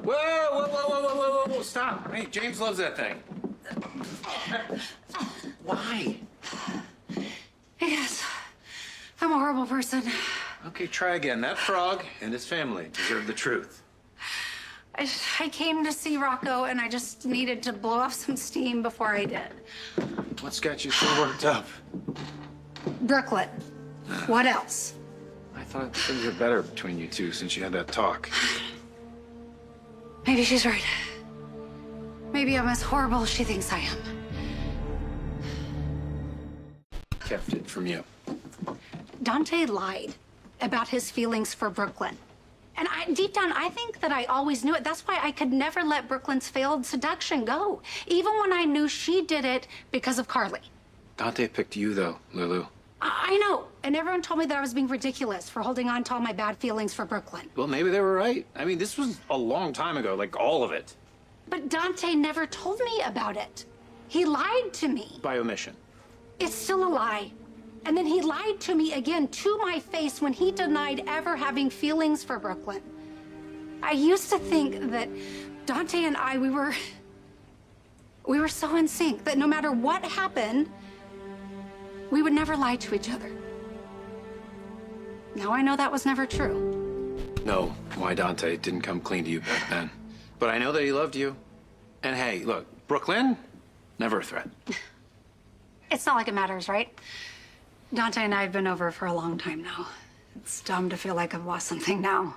Whoa, whoa, whoa, whoa, whoa, whoa, whoa, stop. Hey, James loves that thing. Why? Because I'm a horrible person. Okay, try again. That frog and his family deserve the truth. I came to see Rocco, and I just needed to blow off some steam before I did. What's got you so worked up? Brook Lynn. What else? I thought things were better between you two since you had that talk. Maybe she's right. Maybe I'm as horrible as she thinks I am. Kept it from you. Dante lied about his feelings for Brook Lynn. And deep down, I think that I always knew it. That's why I could never let Brook Lynn's failed seduction go, even when I knew she did it because of Carly. Dante picked you, though, Lulu. I know, and everyone told me that I was being ridiculous for holding on to all my bad feelings for Brook Lynn. Well, maybe they were right. I mean, this was a long time ago, like all of it. But Dante never told me about it. He lied to me. By omission. It's still a lie. And then he lied to me again to my face when he denied ever having feelings for Brook Lynn. I used to think that Dante and I, we were so in sync that no matter what happened, we would never lie to each other. Now I know that was never true. No, why Dante didn't come clean to you back then. But I know that he loved you. And hey, look, Brook Lynn, never a threat. It's not like it matters, right? Dante and I have been over for a long time now. It's dumb to feel like I've lost something now.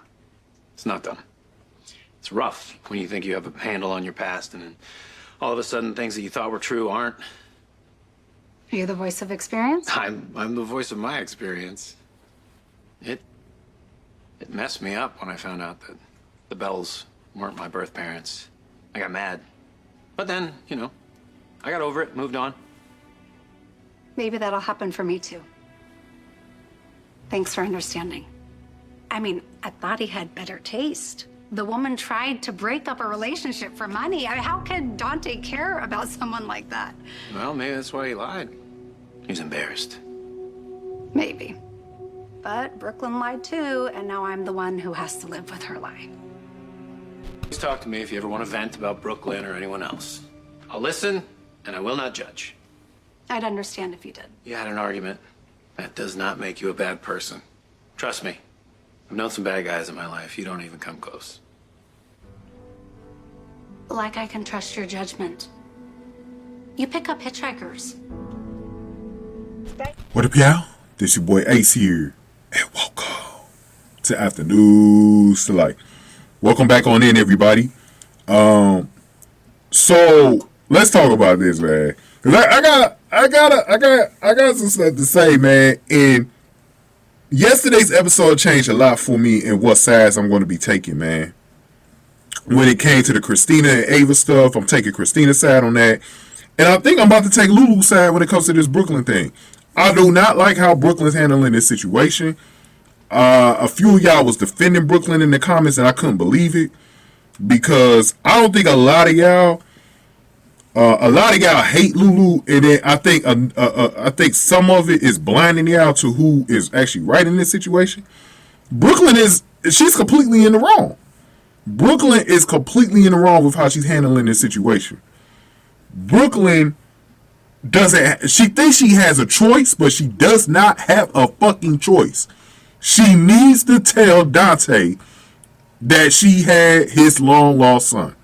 It's not dumb. It's rough when you think you have a handle on your past and then all of a sudden things that you thought were true aren't. Are you the voice of experience? I'm the voice of my experience. It messed me up when I found out that the Bells weren't my birth parents. I got mad. But then, you know, I got over it, moved on. Maybe that'll happen for me too. Thanks for understanding. I mean, I thought he had better taste. The woman tried to break up a relationship for money. How could Dante care about someone like that? Well, maybe that's why he lied. He's embarrassed. Maybe. But Brook Lynn lied too, and now I'm the one who has to live with her lie. Please talk to me if you ever want to vent about Brook Lynn or anyone else. I'll listen, and I will not judge. I'd understand if you did. You had an argument. That does not make you a bad person. Trust me. I've known some bad guys in my life. You don't even come close. Like I can trust your judgment. You pick up hitchhikers. What up, y'all? This your boy Ace here, and welcome to Afternoons to Life. Welcome back on in, everybody. So let's talk about this, man. Cause I got some stuff to say, man. And yesterday's episode changed a lot for me and what sides I'm going to be taking, man. When it came to the Christina and Ava stuff, I'm taking Christina's side on that. And I think I'm about to take Lulu's side when it comes to this Brook Lynn thing. I do not like how Brook Lynn's handling this situation. A few of y'all was defending Brook Lynn in the comments, and I couldn't believe it. Because I don't think a lot of y'all hate Lulu, and then I think some of it is blinding y'all to who is actually right in this situation. Brook Lynn she's completely in the wrong. Brook Lynn is completely in the wrong with how she's handling this situation. Brook Lynn she thinks she has a choice, but she does not have a fucking choice. She needs to tell Dante that she had his long lost son.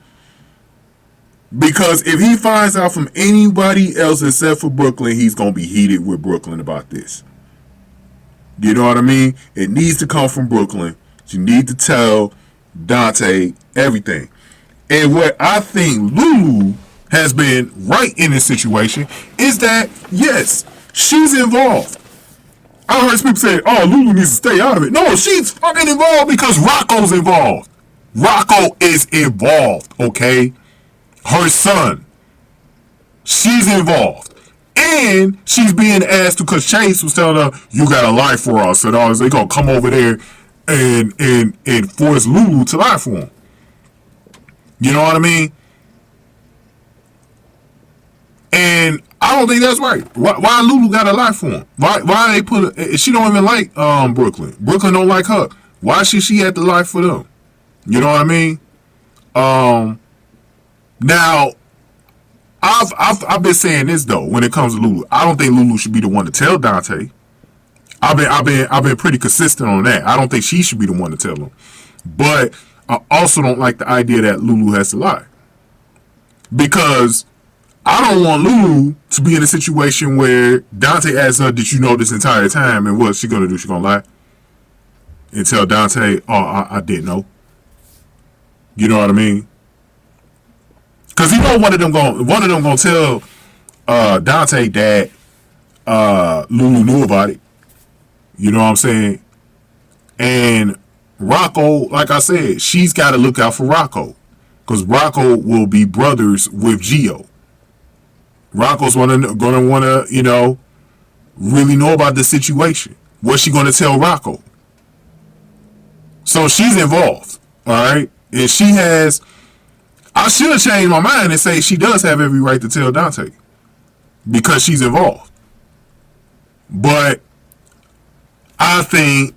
Because if he finds out from anybody else except for Brook Lynn, he's going to be heated with Brook Lynn about this. You know what I mean? It needs to come from Brook Lynn. She needs to tell Dante everything. And what I think Lulu has been right in this situation is that, yes, she's involved. I heard people say, oh, Lulu needs to stay out of it. No, she's fucking involved because Rocco's involved. Rocco is involved, okay? Her son. She's involved. And she's being asked to, because Chase was telling her, you got to lie for us. And all, they're going to come over there and force Lulu to lie for him. You know what I mean? And I don't think that's right. Why Lulu got to lie for him? Why they put her, she don't even like Brook Lynn. Brook Lynn don't like her. Why should she have to lie for them? You know what I mean? Now I've been saying this though. When it comes to Lulu, I don't think Lulu should be the one to tell Dante. I've been pretty consistent on that. I don't think she should be the one to tell him. But I also don't like the idea that Lulu has to lie. Because I don't want Lulu to be in a situation where Dante asks her, did you know this entire time? And what's she going to do? She going to lie? And tell Dante, oh, I didn't know. You know what I mean? Because you know one of them going to tell Dante that Lulu knew about it. You know what I'm saying? And Rocco, like I said, she's got to look out for Rocco. Because Rocco will be brothers with Gio. Rocco's going to want to, you know, really know about the situation. What's she going to tell Rocco? So she's involved, all right? And she has, I should have changed my mind and say she does have every right to tell Dante. Because she's involved. But I think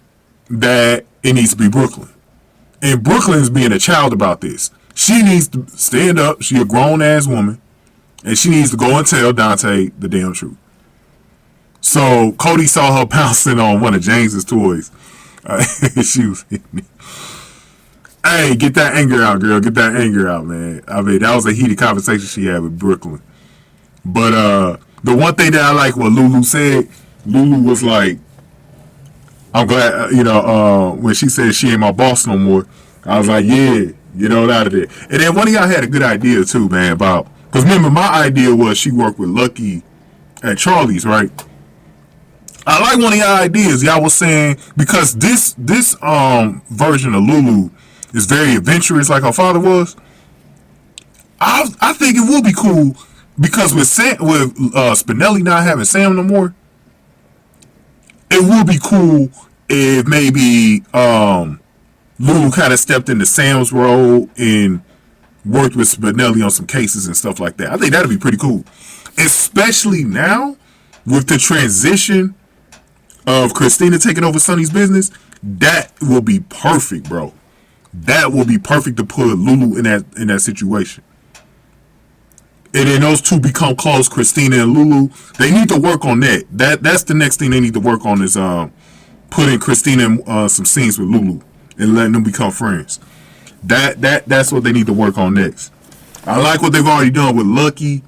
that it needs to be Brook Lynn. And Brook Lynn's being a child about this. She needs to stand up. She a grown-ass woman. And she needs to go and tell Dante the damn truth. So Cody saw her pouncing on one of James's toys. She was hitting me. Hey, get that anger out, girl. Get that anger out, man. I mean, that was a heated conversation she had with Brook Lynn. But the one thing that I like what Lulu said, Lulu was like, I'm glad, you know, when she said she ain't my boss no more, I was like, yeah, get on out of there. And then one of y'all had a good idea too, man, about, because remember my idea was she worked with Lucky at Charlie's, right? I like one of y'all ideas. Y'all was saying, because this version of Lulu is very adventurous like her father was. I think it would be cool because with Spinelli not having Sam no more, it would be cool if maybe Lulu kind of stepped into Sam's role and worked with Spinelli on some cases and stuff like that. I think that'd be pretty cool. Especially now with the transition of Christina taking over Sonny's business. That will be perfect, bro. That will be perfect to put Lulu in that situation. And then those two become close, Christina and Lulu. They need to work on that. That's the next thing they need to work on is putting Christina in some scenes with Lulu and letting them become friends. That's what they need to work on next. I like what they've already done with Lucky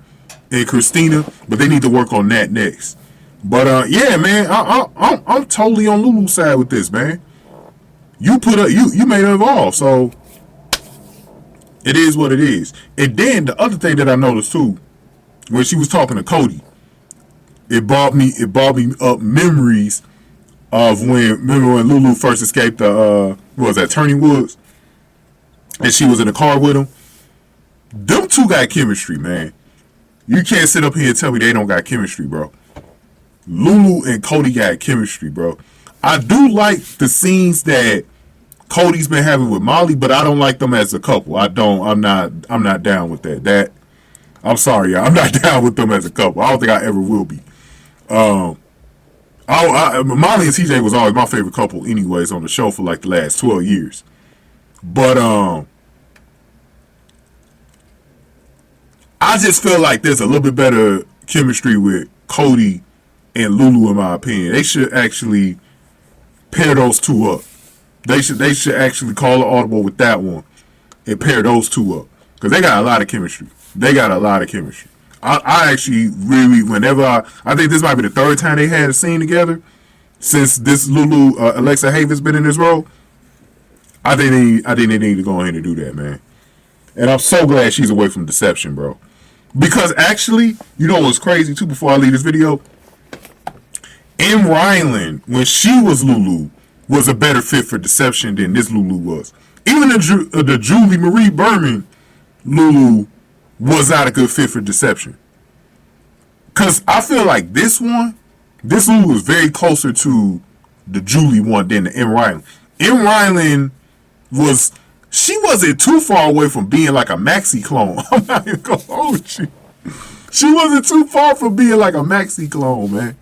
and Christina, but they need to work on that next. But yeah, man, I'm totally on Lulu's side with this, man. You made her evolve, so it is what it is. And then the other thing that I noticed too, when she was talking to Cody, it brought me up memories of remember when Lulu first escaped the what was that, Turning Woods, and she was in the car with him. Them two got chemistry, man. You can't sit up here and tell me they don't got chemistry, bro. Lulu and Cody got chemistry, bro. I do like the scenes that Cody's been having with Molly, but I don't like them as a couple. I'm not down with that. I'm sorry, y'all. I'm not down with them as a couple. I don't think I ever will be. Molly and TJ was always my favorite couple anyways on the show for like the last 12 years. But I just feel like there's a little bit better chemistry with Cody and Lulu, in my opinion. They should actually pair those two up. They should actually call an audible with that one and pair those two up. Because they got a lot of chemistry. I actually really, whenever I think this might be the third time they had a scene together since this Lulu, Alexa Haven's been in this role. I think they need to go ahead and do that, man. And I'm so glad she's away from Deception, bro. Because actually, you know what's crazy too, before I leave this video? M. Ryland, when she was Lulu, was a better fit for Deception than this Lulu was. Even the Julie Marie Berman Lulu was not a good fit for Deception. Because I feel like this Lulu is very closer to the Julie one than the M. Ryland. M. Ryland she wasn't too far away from being like a Maxi clone. I'm not even going to hold you. She wasn't too far from being like a Maxi clone, man.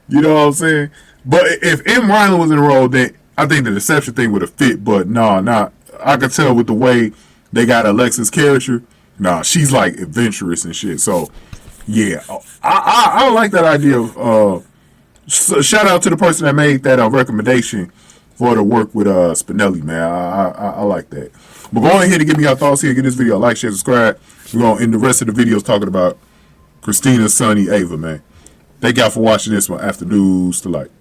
You know what I'm saying? But if M. Ryland was in the role, then I think the Deception thing would have fit. But no, I could tell with the way they got Alexa's character. Nah, she's like adventurous and shit. So yeah, I like that idea of. So shout out to the person that made that recommendation for the work with Spinelli, man. I like that. But go ahead and give me your thoughts here. Give this video a like, share, subscribe. We're going to end the rest of the videos talking about Christina, Sonny, Ava, man. Thank y'all for watching this one. Afternoons to light.